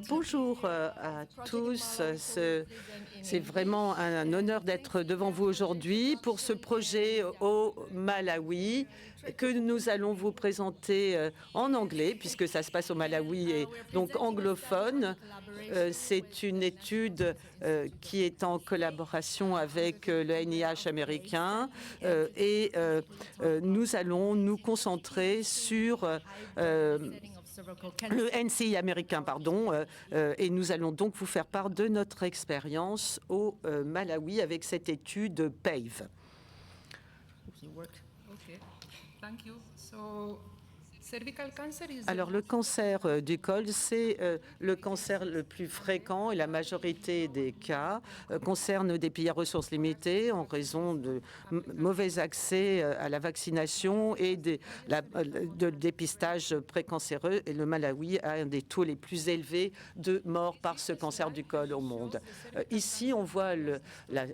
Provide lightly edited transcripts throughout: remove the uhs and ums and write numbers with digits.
Bonjour à tous. C'est vraiment un honneur d'être devant vous aujourd'hui pour ce projet au Malawi que nous allons vous présenter en anglais puisque ça se passe au Malawi et donc anglophone. C'est une étude qui est en collaboration avec le NIH américain et nous allons nous concentrer sur le NCI américain, pardon, et nous allons donc vous faire part de notre expérience au Malawi avec cette étude PAVE. Alors, le cancer du col, c'est le cancer le plus fréquent et la majorité des cas concernent des pays à ressources limitées en raison de mauvais accès à la vaccination et de dépistage précancéreux. Et le Malawi a un des taux les plus élevés de morts par ce cancer du col au monde. Ici, on voit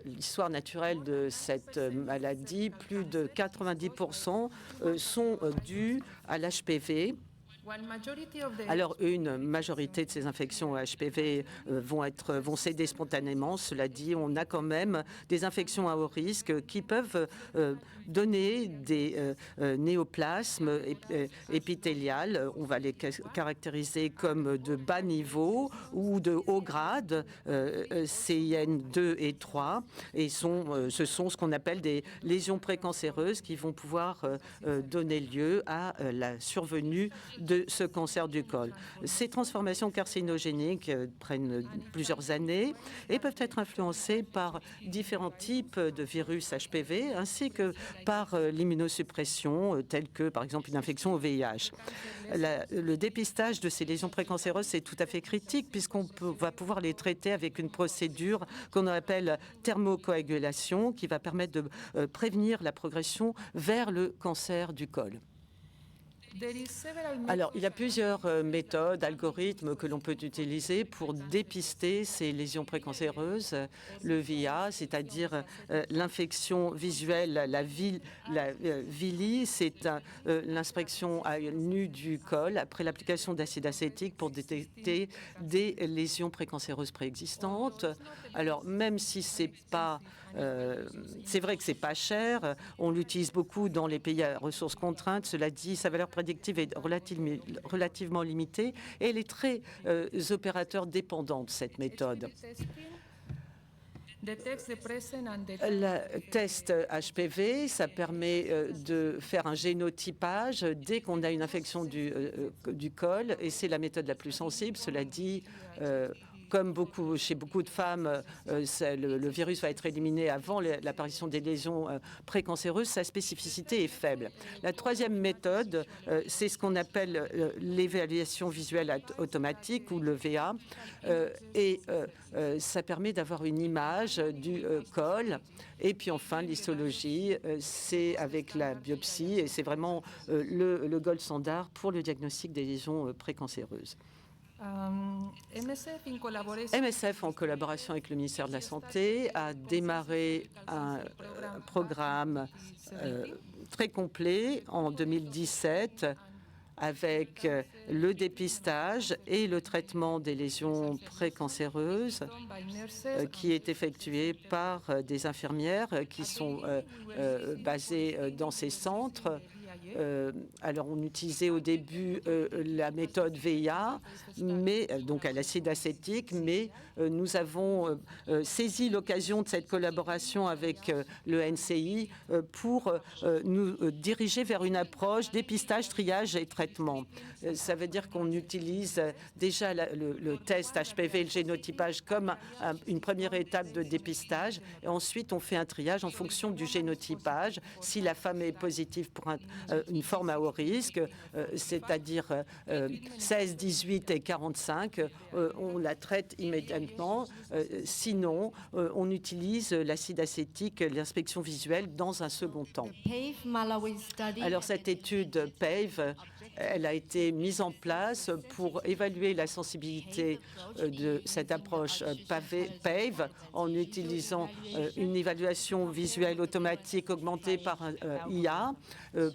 l'histoire naturelle de cette maladie. Plus de 90% sont dus à l'HPV. Alors, une majorité de ces infections HPV vont céder spontanément. Cela dit, on a quand même des infections à haut risque qui peuvent donner des néoplasmes épithéliales. On va les caractériser comme de bas niveau ou de haut grade, CIN 2 et 3, et ce sont ce qu'on appelle des lésions précancéreuses qui vont pouvoir donner lieu à la survenue de ce cancer du col. Ces transformations carcinogéniques prennent plusieurs années et peuvent être influencées par différents types de virus HPV ainsi que par l'immunosuppression telle que par exemple une infection au VIH. Le dépistage de ces lésions précancéreuses c'est tout à fait critique puisqu'on va pouvoir les traiter avec une procédure qu'on appelle thermocoagulation qui va permettre de prévenir la progression vers le cancer du col. Alors, il y a plusieurs méthodes, algorithmes que l'on peut utiliser pour dépister ces lésions précancéreuses. Le VIA, c'est-à-dire l'infection visuelle, la VILI, c'est l'inspection à nu du col après l'application d'acide acétique pour détecter des lésions précancéreuses préexistantes. Alors, même si c'est vrai que c'est pas cher, on l'utilise beaucoup dans les pays à ressources contraintes. Cela dit, sa valeur prédictive est relativement limitée et elle est très opérateur dépendante, cette méthode. Le test HPV, ça permet de faire un génotypage dès qu'on a une infection du col et c'est la méthode la plus sensible. Cela dit, comme chez beaucoup de femmes, le virus va être éliminé avant l'apparition des lésions précancéreuses, sa spécificité est faible. La troisième méthode, c'est ce qu'on appelle l'évaluation visuelle automatique ou le VA, et ça permet d'avoir une image du col. Et puis enfin, l'histologie, c'est avec la biopsie et c'est vraiment le gold standard pour le diagnostic des lésions précancéreuses. MSF, en collaboration avec le ministère de la Santé, a démarré un programme très complet en 2017 avec le dépistage et le traitement des lésions précancéreuses qui est effectué par des infirmières qui sont basées dans ces centres. Alors, on utilisait au début la méthode VIA, mais donc à l'acide acétique, mais nous avons saisi l'occasion de cette collaboration avec le NCI pour nous diriger vers une approche dépistage, triage et traitement. Ça veut dire qu'on utilise déjà le test HPV et le génotypage comme une première étape de dépistage, et ensuite on fait un triage en fonction du génotypage. Si la femme est positive pour une forme à haut risque, c'est-à-dire 16, 18 et 45, on la traite immédiatement. Sinon, on utilise l'acide acétique, l'inspection visuelle dans un second temps. Alors cette étude PAVE, Elle a été mise en place pour évaluer la sensibilité de cette approche PAVE en utilisant une évaluation visuelle automatique augmentée par IA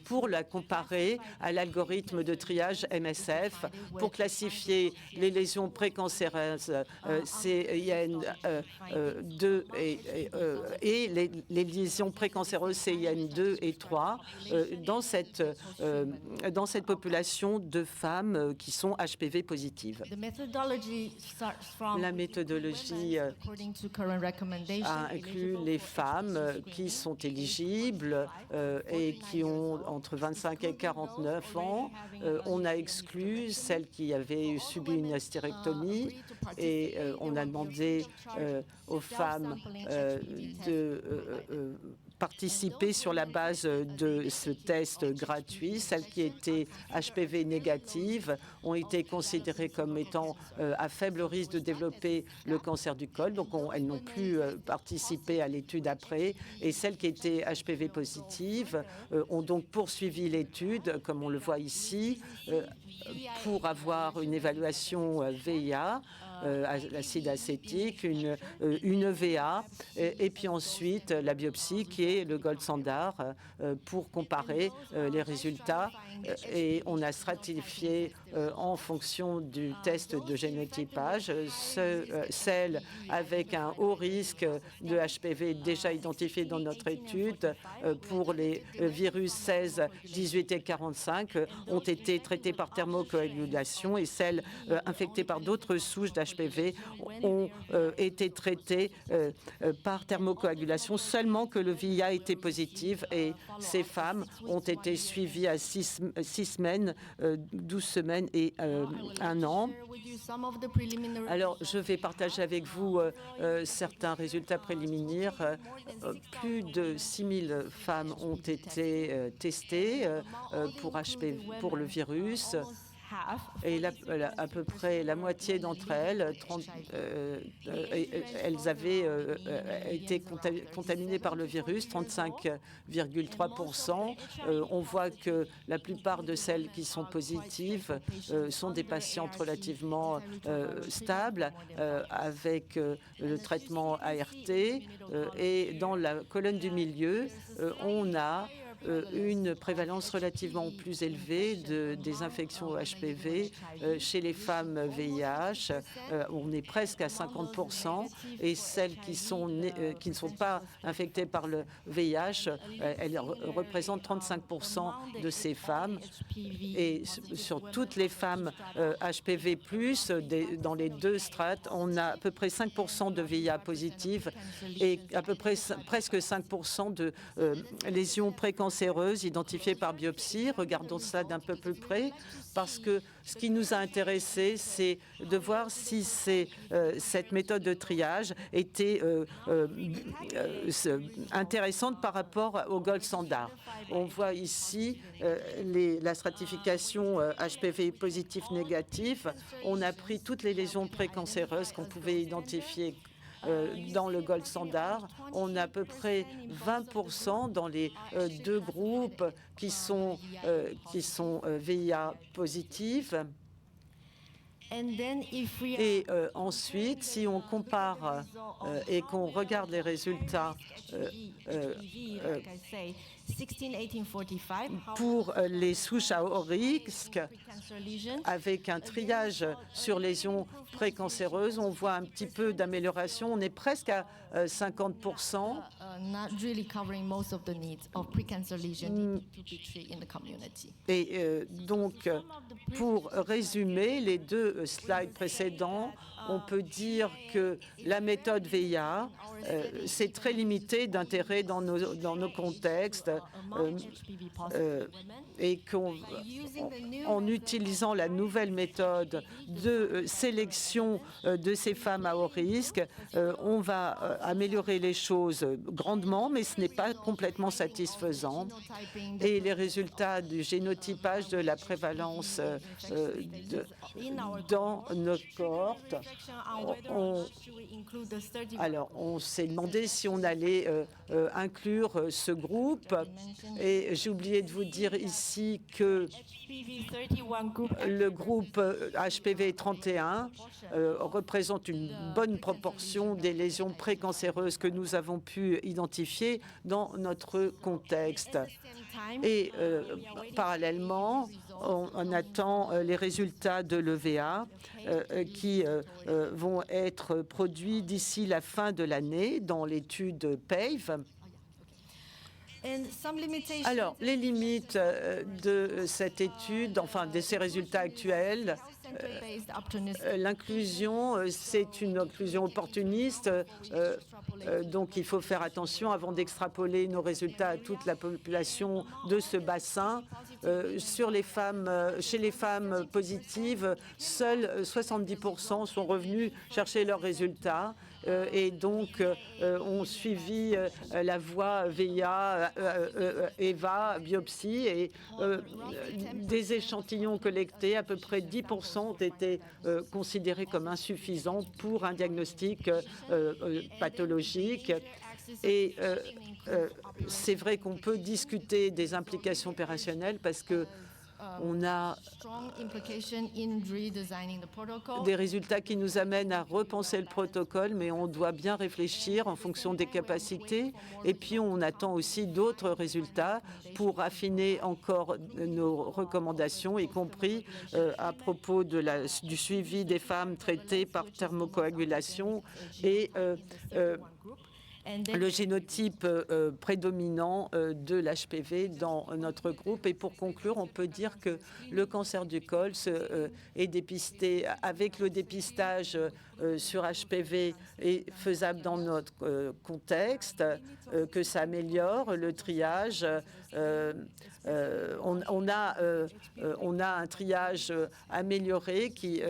pour la comparer à l'algorithme de triage MSF pour classifier les lésions précancéreuses CIN2 et les lésions précancéreuses CIN2 et 3 dans cette population de femmes qui sont HPV positives. La méthodologie a inclus les femmes qui sont éligibles et qui ont entre 25 et 49 ans. On a exclu celles qui avaient subi une hystérectomie et on a demandé aux femmes de participer sur la base de ce test gratuit. Celles qui étaient HPV négatives ont été considérées comme étant à faible risque de développer le cancer du col, donc elles n'ont plus participé à l'étude après. Et celles qui étaient HPV positives ont donc poursuivi l'étude, comme on le voit ici, pour avoir une évaluation VIA, l'acide acétique, une EVA, et puis ensuite la biopsie qui est le gold standard pour comparer les résultats. Et on a stratifié en fonction du test de génotypage celles avec un haut risque de HPV déjà identifié dans notre étude pour les virus 16, 18 et 45 ont été traitées par thermocoagulation et celles infectées par d'autres souches d'HPV ont été traitées par thermocoagulation seulement que le VIA était positif et ces femmes ont été suivies à 6 semaines, 12 semaines et 1 an. Alors, je vais partager avec vous certains résultats préliminaires. Plus de 6 000 femmes ont été testées pour HPV, pour le virus. Et à peu près la moitié d'entre elles, elles avaient été contaminées par le virus, 35,3%. On voit que la plupart de celles qui sont positives sont des patientes relativement stables avec le traitement ART. Et dans la colonne du milieu, on a une prévalence relativement plus élevée des infections au HPV chez les femmes VIH. On est presque à 50%. Et celles qui ne sont pas infectées par le VIH, elles représentent 35% de ces femmes. Et sur toutes les femmes HPV+, dans les deux strates, on a à peu près 5% de VIH positives et à peu près presque 5% de lésions précancéreuses identifiées par biopsie. Regardons ça d'un peu plus près, parce que ce qui nous a intéressé, c'est de voir si cette méthode de triage était intéressante par rapport au gold standard. On voit ici la stratification HPV positif-négatif. On a pris toutes les lésions précancéreuses qu'on pouvait identifier dans le gold standard. On a à peu près 20% dans les deux groupes qui sont VIA positifs. Et ensuite, si on compare et qu'on regarde les résultats pour les souches à haut risque, avec un triage sur lésions précancéreuses, on voit un petit peu d'amélioration. On est presque à 50%. Et donc, pour résumer les deux slides précédents, on peut dire que la méthode VIA, c'est très limité d'intérêt dans nos contextes et qu'en utilisant la nouvelle méthode de sélection de ces femmes à haut risque, on va améliorer les choses grandement, mais ce n'est pas complètement satisfaisant. Et les résultats du génotypage de la prévalence dans nos cohortes, on s'est demandé si on allait inclure ce groupe. Et j'ai oublié de vous dire ici que le groupe HPV 31 représente une bonne proportion des lésions précancéreuses que nous avons pu identifier dans notre contexte. Et parallèlement, on attend les résultats de l'EVA qui vont être produits d'ici la fin de l'année dans l'étude PAVE. Alors, les limites de cette étude, enfin de ces résultats actuels, l'inclusion, c'est une inclusion opportuniste, donc il faut faire attention avant d'extrapoler nos résultats à toute la population de ce bassin. Sur les femmes, chez les femmes positives, seuls 70% sont revenus chercher leurs résultats et donc ont suivi la voie VIA, EVA, biopsie, et des échantillons collectés, à peu près 10% ont été considérés comme insuffisants pour un diagnostic pathologique. Et c'est vrai qu'on peut discuter des implications opérationnelles parce que on a des résultats qui nous amènent à repenser le protocole, mais on doit bien réfléchir en fonction des capacités. Et puis, on attend aussi d'autres résultats pour affiner encore nos recommandations, y compris à propos du suivi des femmes traitées par thermocoagulation et le génotype prédominant de l'HPV dans notre groupe. Et pour conclure, on peut dire que le cancer du col est dépisté avec le dépistage sur HPV est faisable dans notre contexte, que ça améliore le triage. On a un triage amélioré qui...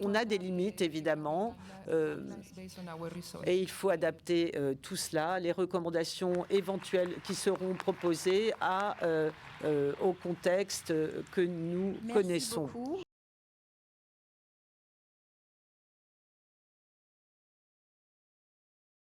on a des limites, évidemment, et il faut adapter tout cela, les recommandations éventuelles qui seront proposées au contexte que nous connaissons.